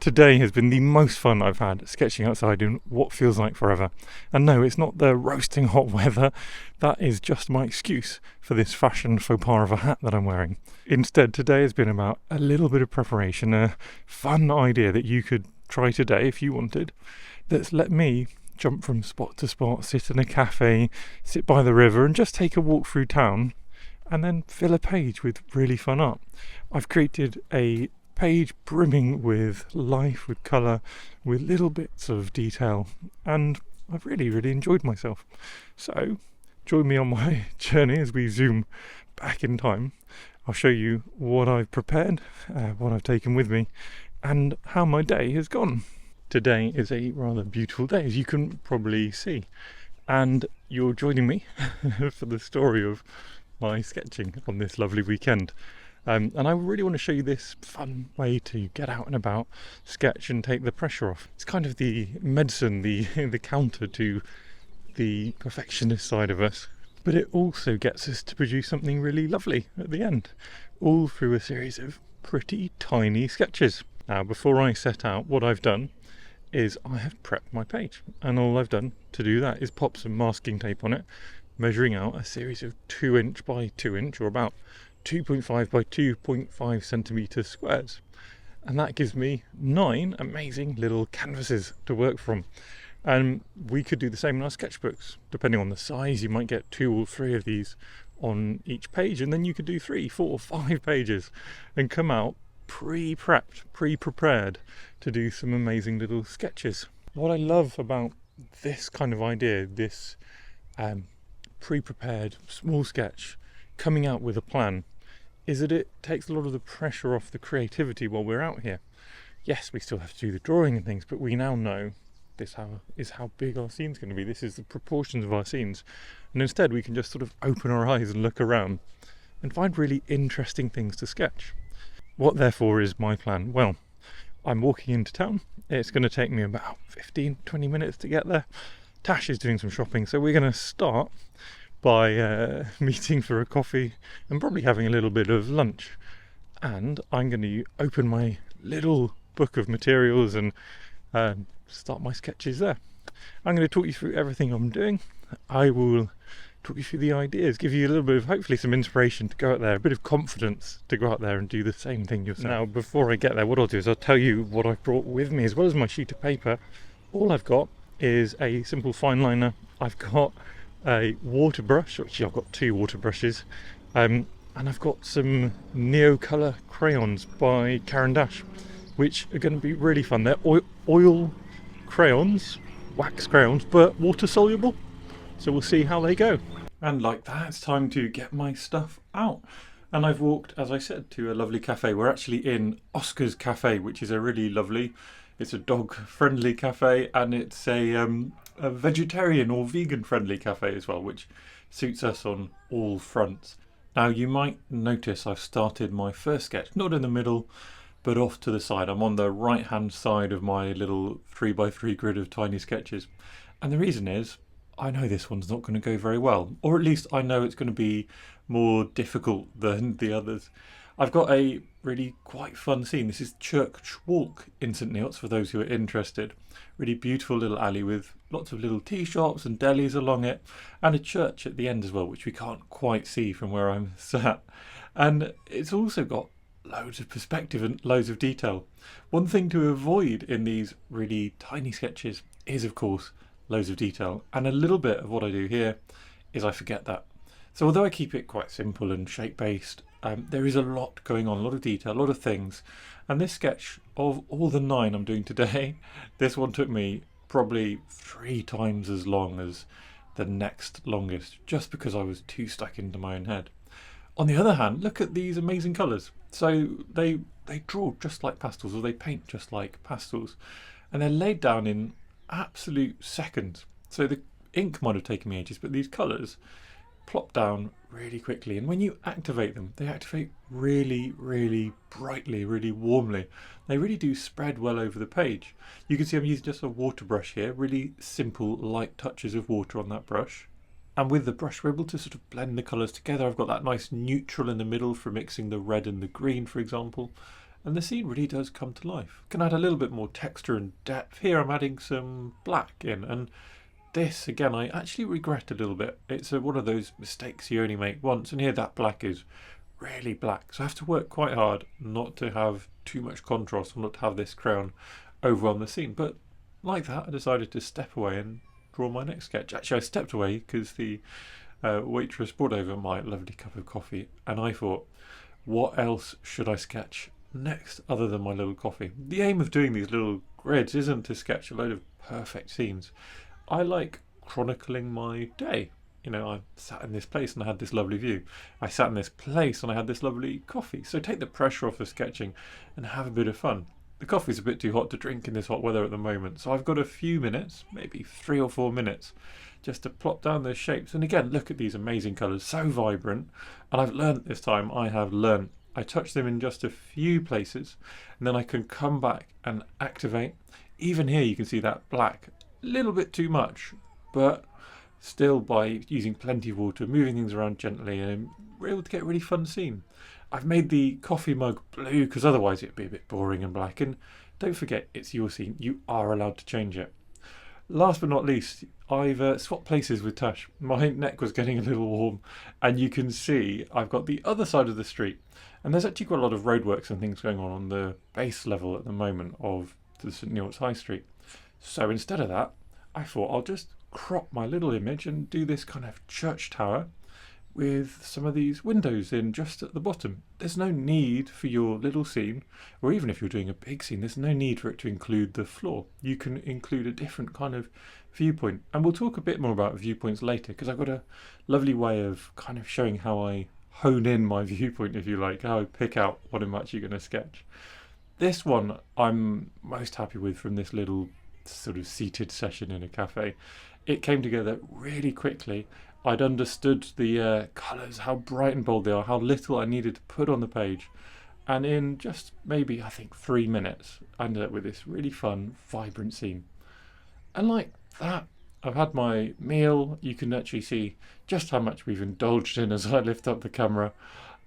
Today has been the most fun I've had sketching outside in what feels like forever. And no, it's not the roasting hot weather. That is just my excuse for this fashion faux pas of a hat that I'm wearing. Instead, today has been about a little bit of preparation, a fun idea that you could try today if you wanted, that's let me jump from spot to spot, sit in a cafe, sit by the river and just take a walk through town and then fill a page with really fun art. I've created a page brimming with life, with colour, with little bits of detail, and I've really enjoyed myself. So join me on my journey as we zoom back in time. I'll show you what I've prepared, what I've taken with me, and how my day has gone. Today is a rather beautiful day, as you can probably see, and you're joining me for the story of my sketching on this lovely weekend. And I really want to show you this fun way to get out and about, sketch and take the pressure off. It's kind of the medicine, the counter to the perfectionist side of us, but it also gets us to produce something really lovely at the end, all through a series of pretty tiny sketches. Now, before I set out, what I've done is I have prepped my page, and all I've done to do that is pop some masking tape on it, measuring out a series of 2" by 2", or about 2.5 by 2.5 centimetre squares, and that gives me 9 amazing little canvases to work from. And we could do the same in our sketchbooks. Depending on the size, you might get 2 or 3 of these on each page, and then you could do 3, 4, 5 pages and come out pre-prepped, pre-prepared to do some amazing little sketches. What I love about this kind of idea, this pre-prepared small sketch coming out with a plan, is that it takes a lot of the pressure off the creativity while we're out here. Yes, we still have to do the drawing and things, but we now know this is how big our scene's going to be. This is the proportions of our scenes, and instead we can just sort of open our eyes and look around and find really interesting things to sketch. What therefore is my plan? Well, I'm walking into town. It's going to take me about 15-20 minutes to get there. Tash is doing some shopping, so we're going to start by meeting for a coffee and probably having a little bit of lunch. And I'm going to open my little book of materials and start my sketches there. I'm going to talk you through everything I'm doing. I will talk you through the ideas, give you a little bit of hopefully some inspiration to go out there, a bit of confidence to go out there and do the same thing yourself. Now, before I get there, what I'll do is I'll tell you what I've brought with me as well as my sheet of paper. All I've got is a simple fine liner. I've got a water brush, actually I've got 2 water brushes, and I've got some Neocolor crayons by Caran d'Ache, which are going to be really fun. They're oil crayons, wax crayons, but water soluble, so we'll see how they go. And like that, it's time to get my stuff out. And I've walked, as I said, to a lovely cafe. We're actually in Oscar's Cafe, which is a really lovely, it's a dog-friendly cafe, and it's a vegetarian or vegan-friendly cafe as well, which suits us on all fronts. Now, you might notice I've started my first sketch, not in the middle, but off to the side. I'm on the right-hand side of my little 3x3 grid of tiny sketches. And the reason is, I know this one's not going to go very well, or at least I know it's going to be more difficult than the others. I've got a really quite fun scene. This is Church Walk in St Neots, for those who are interested. Really beautiful little alley with lots of little tea shops and delis along it, and a church at the end as well, which we can't quite see from where I'm sat. And it's also got loads of perspective and loads of detail. One thing to avoid in these really tiny sketches is, of course, loads of detail, and a little bit of what I do here is I forget that. So although I keep it quite simple and shape-based, there is a lot going on, a lot of detail, a lot of things. And this sketch, of all the 9 I'm doing today, this one took me probably 3 times as long as the next longest, just because I was too stuck into my own head. On the other hand, look at these amazing colours. So they draw just like pastels, or they paint just like pastels, and they're laid down in absolute seconds. So the ink might have taken me ages, but these colours plop down really quickly, and when you activate them, they activate really brightly, really warmly. They really do spread well over the page. You can see I'm using just a water brush here, really simple light touches of water on that brush, and with the brush we're able to sort of blend the colours together. I've got that nice neutral in the middle for mixing the red and the green, for example, and the scene really does come to life. Can add a little bit more texture and depth. Here I'm adding some black in, and this again I actually regret a little bit. It's one of those mistakes you only make once, and here that black is really black, so I have to work quite hard not to have too much contrast, or not to have this crown overwhelm the scene. But like that, I decided to step away and draw my next sketch. Actually, I stepped away because the waitress brought over my lovely cup of coffee, and I thought, what else should I sketch next other than my little coffee? The aim of doing these little grids isn't to sketch a load of perfect scenes. I like chronicling my day. You know, I sat in this place and I had this lovely view. I sat in this place and I had this lovely coffee. So take the pressure off of sketching and have a bit of fun. The coffee's a bit too hot to drink in this hot weather at the moment, so I've got a few minutes, maybe 3 or 4 minutes, just to plop down those shapes. And again, look at these amazing colours, so vibrant. And I've learnt this time, I touch them in just a few places, and then I can come back and activate. Even here you can see that black, a little bit too much, but still by using plenty of water, moving things around gently, and we're able to get a really fun scene. I've made the coffee mug blue because otherwise it'd be a bit boring and black. And don't forget, it's your scene. You are allowed to change it. Last but not least, I've swapped places with Tash. My neck was getting a little warm, and you can see I've got the other side of the street. And there's actually quite a lot of roadworks and things going on the base level at the moment of the St Neots High Street. So instead of that, I thought I'll just crop my little image and do this kind of church tower with some of these windows in just at the bottom. There's no need for your little scene, or even if you're doing a big scene, there's no need for it to include the floor. You can include a different kind of viewpoint. And we'll talk a bit more about viewpoints later, because I've got a lovely way of kind of showing how I hone in my viewpoint, if you like, how I pick out what I'm actually going to sketch. This one I'm most happy with from this little sort of seated session in a cafe. It came together really quickly. I'd understood the colours, how bright and bold they are, how little I needed to put on the page. And in just maybe, I think, 3 minutes, I ended up with this really fun, vibrant scene. And like that, I've had my meal. You can actually see just how much we've indulged in as I lift up the camera.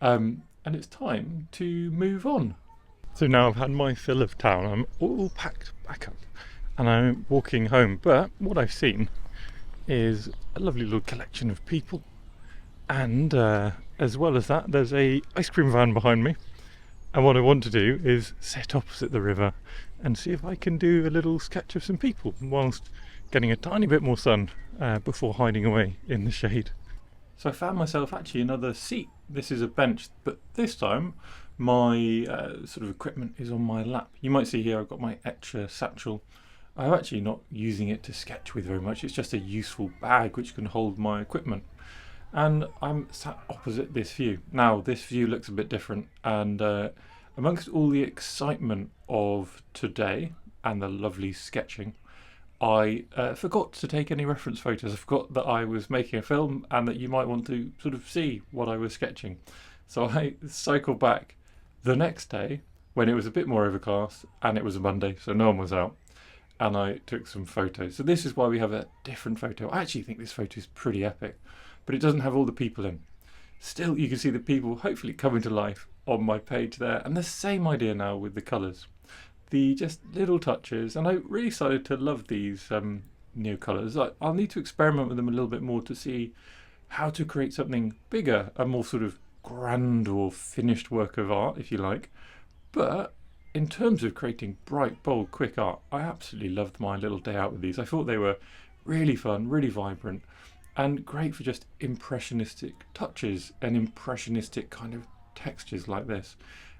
And it's time to move on. So now I've had my fill of town. I'm all packed back up and I'm walking home. But what I've seen is a lovely little collection of people, and as well as that, there's a ice cream van behind me, and what I want to do is sit opposite the river and see if I can do a little sketch of some people whilst getting a tiny bit more sun before hiding away in the shade. So I found myself actually another seat. This is a bench, but this time my sort of equipment is on my lap. You might see here I've got my Etcher satchel. I'm actually not using it to sketch with very much. It's just a useful bag which can hold my equipment. And I'm sat opposite this view. Now this view looks a bit different, and amongst all the excitement of today and the lovely sketching, I forgot to take any reference photos. I forgot that I was making a film and that you might want to sort of see what I was sketching. So I cycled back the next day when it was a bit more overcast and it was a Monday, so no one was out. And I took some photos. So this is why we have a different photo. I actually think this photo is pretty epic, but it doesn't have all the people in. Still, you can see the people hopefully coming to life on my page there. And the same idea now with the colours. The just little touches. And I really started to love these new colours. I'll need to experiment with them a little bit more to see how to create something bigger, a more sort of grand or finished work of art, if you like. But in terms of creating bright, bold, quick art, I absolutely loved my little day out with these. I thought they were really fun, really vibrant, and great for just impressionistic touches and impressionistic kind of textures like this.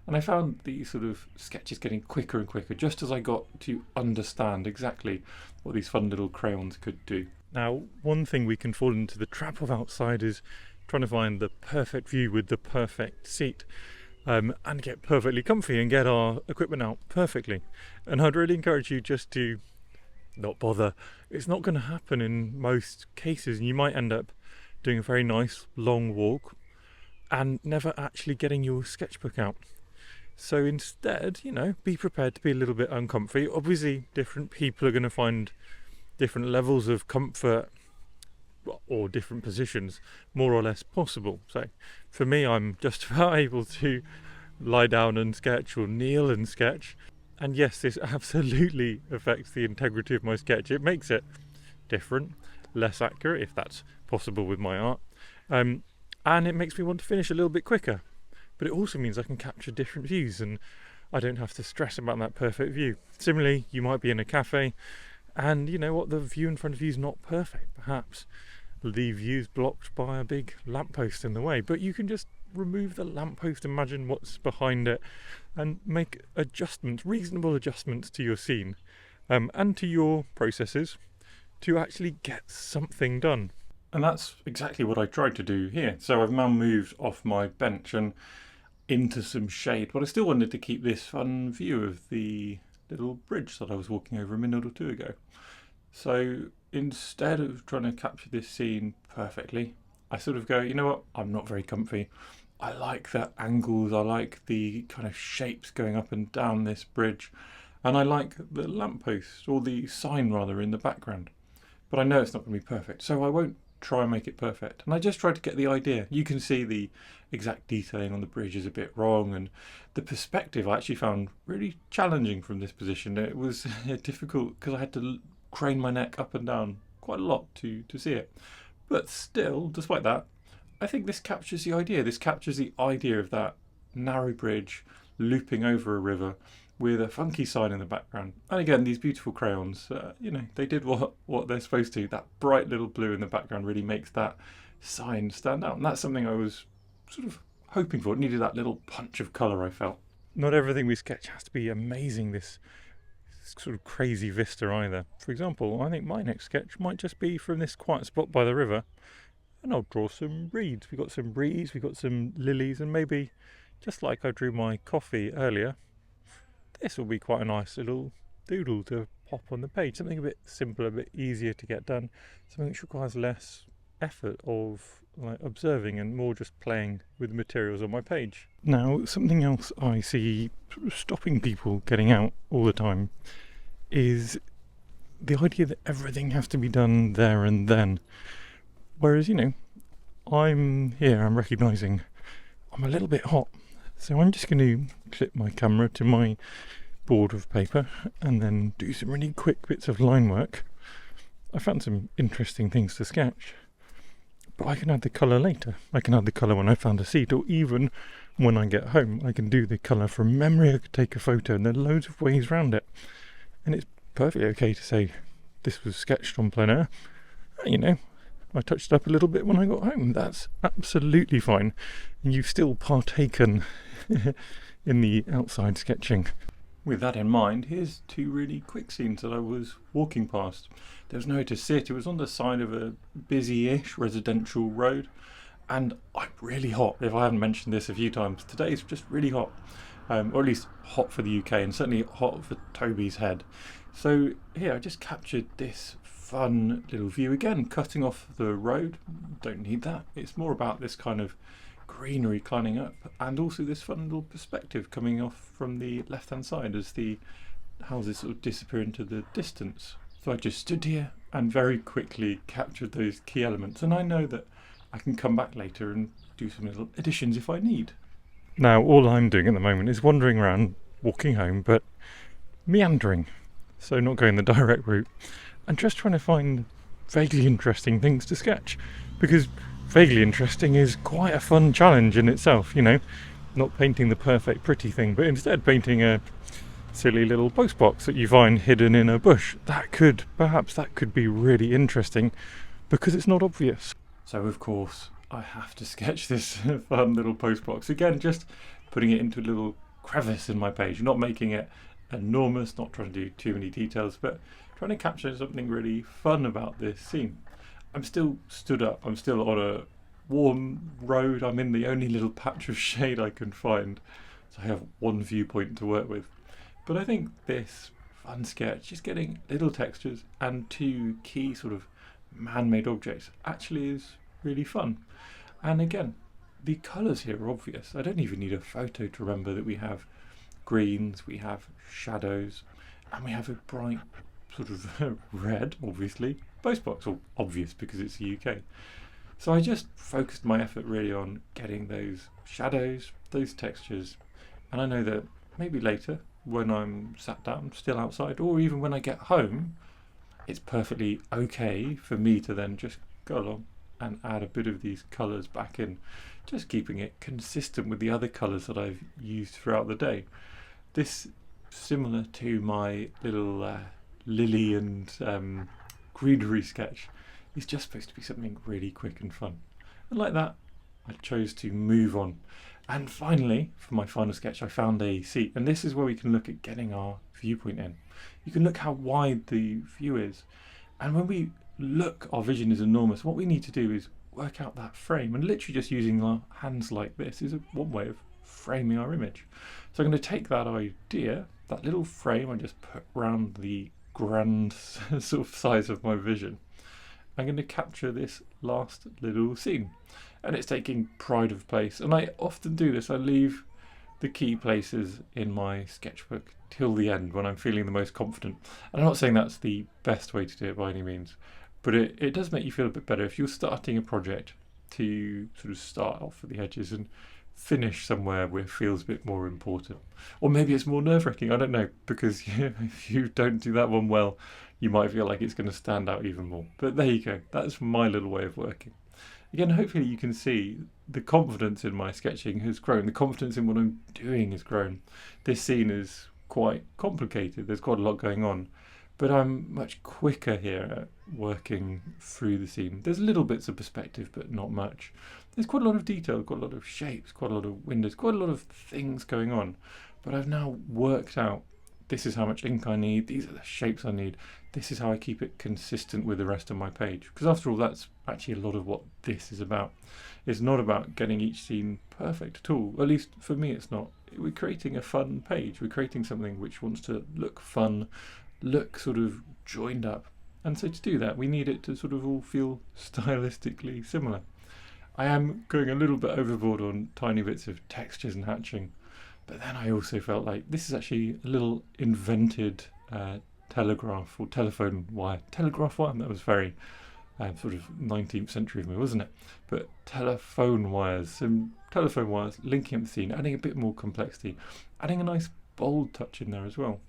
And I found these sort of sketches getting quicker and quicker, just as I got to understand exactly what these fun little crayons could do. Now, one thing we can fall into the trap of outside is trying to find the perfect view with the perfect seat. And get perfectly comfy and get our equipment out perfectly. And I'd really encourage you just to not bother. It's not going to happen in most cases, and you might end up doing a very nice long walk and never actually getting your sketchbook out. So instead, you know, be prepared to be a little bit uncomfy. Obviously, different people are going to find different levels of comfort or different positions more or less possible. So for me, I'm just about able to lie down and sketch or kneel and sketch. And yes, this absolutely affects the integrity of my sketch. It makes it different, less accurate, if that's possible with my art. And it makes me want to finish a little bit quicker. But it also means I can capture different views and I don't have to stress about that perfect view. Similarly, you might be in a cafe and you know what, the view in front of you is not perfect. Perhaps the view's blocked by a big lamppost in the way, but you can just remove the lamppost, imagine what's behind it, and make adjustments, reasonable adjustments to your scene and to your processes to actually get something done. And that's exactly what I tried to do here. So I've now moved off my bench and into some shade, but I still wanted to keep this fun view of the little bridge that I was walking over a minute or two ago. So instead of trying to capture this scene perfectly, I sort of go, you know what, I'm not very comfy. I like the angles, I like the kind of shapes going up and down this bridge, and I like the lamppost, or the sign rather, in the background. But I know it's not going to be perfect, so I won't try and make it perfect. And I just tried to get the idea. You can see the exact detailing on the bridge is a bit wrong, and the perspective I actually found really challenging from this position. It was difficult because I had to crane my neck up and down quite a lot to see it. But still, despite that, I think this captures the idea. This captures the idea of that narrow bridge looping over a river with a funky sign in the background. And again, these beautiful crayons, you know, they did what they're supposed to. That bright little blue in the background really makes that sign stand out. And that's something I was sort of hoping for. It needed that little punch of colour, I felt. Not everything we sketch has to be amazing, this sort of crazy vista either. For example, I think my next sketch might just be from this quiet spot by the river, and I'll draw some reeds. We've got some reeds, we've got some lilies, and maybe, just like I drew my coffee earlier, this will be quite a nice little doodle to pop on the page. Something a bit simpler, a bit easier to get done, something which requires less effort of like observing and more just playing with the materials on my page. Now, something else I see sort of stopping people getting out all the time is the idea that everything has to be done there and then. Whereas, you know, I'm recognising I'm a little bit hot. So I'm just going to clip my camera to my board of paper and then do some really quick bits of line work. I found some interesting things to sketch, but I can add the colour later. I can add the colour when I found a seat, or even when I get home. I can do the colour from memory. I could take a photo, and there are loads of ways around it. And it's perfectly okay to say this was sketched on plein air. You know, I touched up a little bit when I got home. That's absolutely fine. And you've still partaken in the outside sketching. With that in mind, here's two really quick scenes that I was walking past. There was nowhere to sit. It was on the side of a busy-ish residential road, and I'm really hot. If I haven't mentioned this a few times, today's just really hot, or at least hot for the UK, and certainly hot for Toby's head. So here, I just captured this fun little view, again cutting off the road. Don't need that. It's more about this kind of greenery climbing up, and also this fun little perspective coming off from the left hand side as the houses sort of disappear into the distance. So I just stood here and very quickly captured those key elements, and I know that I can come back later and do some little additions if I need. Now all I'm doing at the moment is wandering around, walking home, but meandering, so not going the direct route, and just trying to find vaguely interesting things to sketch, because vaguely interesting is quite a fun challenge in itself, you know, not painting the perfect pretty thing, but instead painting a silly little postbox that you find hidden in a bush. Perhaps that could be really interesting because it's not obvious. So of course I have to sketch this fun little postbox again, just putting it into a little crevice in my page, not making it enormous, not trying to do too many details, but trying to capture something really fun about this scene. I'm still stood up, I'm still on a warm road, I'm in the only little patch of shade I can find, so I have one viewpoint to work with. But I think this fun sketch, just getting little textures and two key sort of man-made objects, actually is really fun. And again, the colours here are obvious. I don't even need a photo to remember that we have greens, we have shadows, and we have a bright sort of red, obviously, postbox, or obvious because it's the UK. So I just focused my effort really on getting those shadows, those textures, And I know that maybe later, when I'm sat down still outside, or even when I get home, it's perfectly okay for me to then just go along and add a bit of these colours back in, just keeping it consistent with the other colours that I've used throughout the day. This, similar to my little lily and greenery sketch, is just supposed to be something really quick and fun. And like that, I chose to move on. And finally, for my final sketch, I found a seat. And this is where we can look at getting our viewpoint in. You can look how wide the view is. And when we look, our vision is enormous. What we need to do is work out that frame. And literally just using our hands like this is one way of framing our image. So I'm going to take that idea, that little frame I just put around the grand sort of size of my vision. I'm going to capture this last little scene. And it's taking pride of place. And I often do this. I leave the key places in my sketchbook till the end when I'm feeling the most confident. And I'm not saying that's the best way to do it by any means, but it does make you feel a bit better if you're starting a project to sort of start off at the edges and finish somewhere where it feels a bit more important. Or maybe it's more nerve-wracking, I don't know, because if you don't do that one well, you might feel like it's going to stand out even more. But there you go, that's my little way of working. Again, hopefully you can see the confidence in my sketching has grown. The confidence in what I'm doing has grown. This scene is quite complicated. There's quite a lot going on. But I'm much quicker here at working through the scene. There's little bits of perspective, but not much. There's quite a lot of detail, quite a lot of shapes, quite a lot of windows, quite a lot of things going on. But I've now worked out this is how much ink I need, these are the shapes I need, this is how I keep it consistent with the rest of my page. Because after all, that's actually a lot of what this is about. It's not about getting each scene perfect at all. At least for me it's not. We're creating a fun page. We're creating something which wants to look fun, look sort of joined up. And so to do that, we need it to sort of all feel stylistically similar. I am going a little bit overboard on tiny bits of textures and hatching. But then I also felt like this is actually a little invented telegraph or telephone wire. Telegraph wire, that was very sort of 19th century of me, wasn't it? But telephone wires, some telephone wires linking up the scene, adding a bit more complexity, adding a nice bold touch in there as well.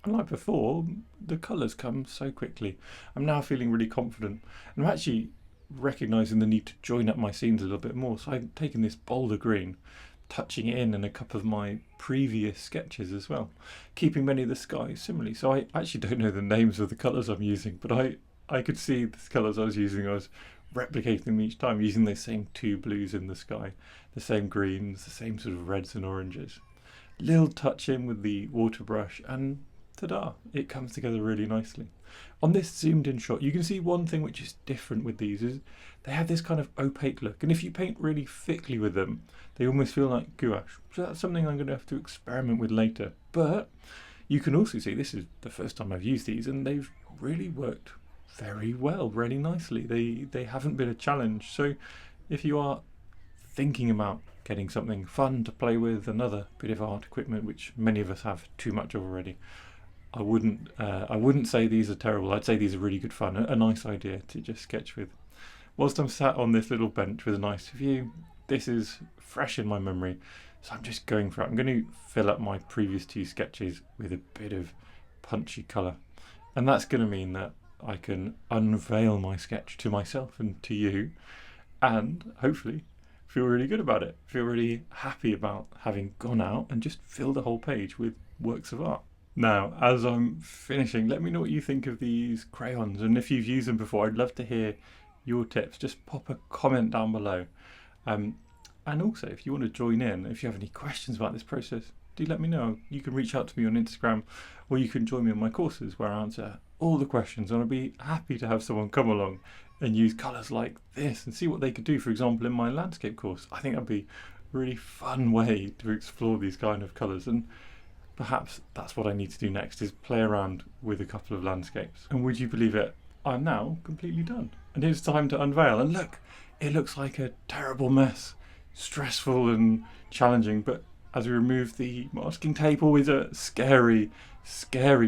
And like before, the colours come so quickly. I'm now feeling really confident. And I'm actually recognising the need to join up my scenes a little bit more. So I've taken this bolder green, touching it in a couple of my previous sketches as well, keeping many of the skies similarly. So I actually don't know the names of the colours I'm using, but I could see the colours I was using. I was replicating them each time, using those same two blues in the sky, the same greens, the same sort of reds and oranges. Little touch in with the water brush and ta-da, it comes together really nicely. On this zoomed in shot, you can see one thing which is different with these is they have this kind of opaque look, and if you paint really thickly with them, they almost feel like gouache. So that's something I'm going to have to experiment with later. But you can also see this is the first time I've used these, and they've really worked very well, really nicely. They haven't been a challenge. So if you are thinking about getting something fun to play with, another bit of art equipment, which many of us have too much of already, I wouldn't say these are terrible. I'd say these are really good fun, a nice idea to just sketch with. Whilst I'm sat on this little bench with a nice view, this is fresh in my memory, so I'm just going for it. I'm going to fill up my previous two sketches with a bit of punchy colour, and that's going to mean that I can unveil my sketch to myself and to you, and hopefully feel really good about it, feel really happy about having gone out and just filled the whole page with works of art. Now, as I'm finishing, let me know what you think of these crayons, and if you've used them before, I'd love to hear your tips. Just pop a comment down below. And also, if you want to join in, if you have any questions about this process, do let me know. You can reach out to me on Instagram, or you can join me on my courses where I answer all the questions, and I'd be happy to have someone come along and use colours like this and see what they could do, for example, in my landscape course. I think that'd be a really fun way to explore these kind of colours, and perhaps that's what I need to do next, is play around with a couple of landscapes. And would you believe it, I'm now completely done. And it's time to unveil. And look, it looks like a terrible mess, stressful and challenging, but as we remove the masking tape, always a scary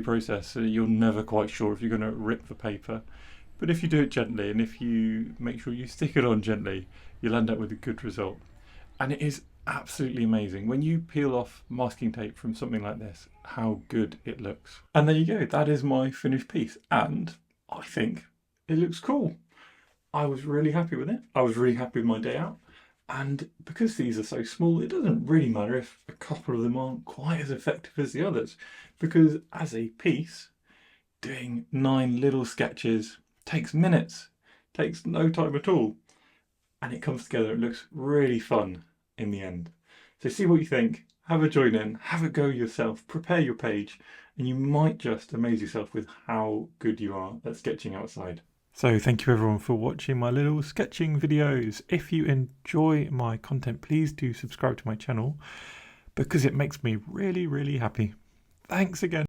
process. So you're never quite sure if you're going to rip the paper. But if you do it gently, and if you make sure you stick it on gently, you'll end up with a good result. And it is absolutely amazing. When you peel off masking tape from something like this, how good it looks. And there you go, that is my finished piece. And I think it looks cool. I was really happy with it. I was really happy with my day out. And because these are so small, it doesn't really matter if a couple of them aren't quite as effective as the others. Because as a piece, doing 9 little sketches takes minutes, takes no time at all. And it comes together, it looks really fun in the end. So see what you think, have a join in, have a go yourself, prepare your page, and you might just amaze yourself with how good you are at sketching outside. So thank you everyone for watching my little sketching videos. If you enjoy my content, please do subscribe to my channel because it makes me really, really happy. Thanks again.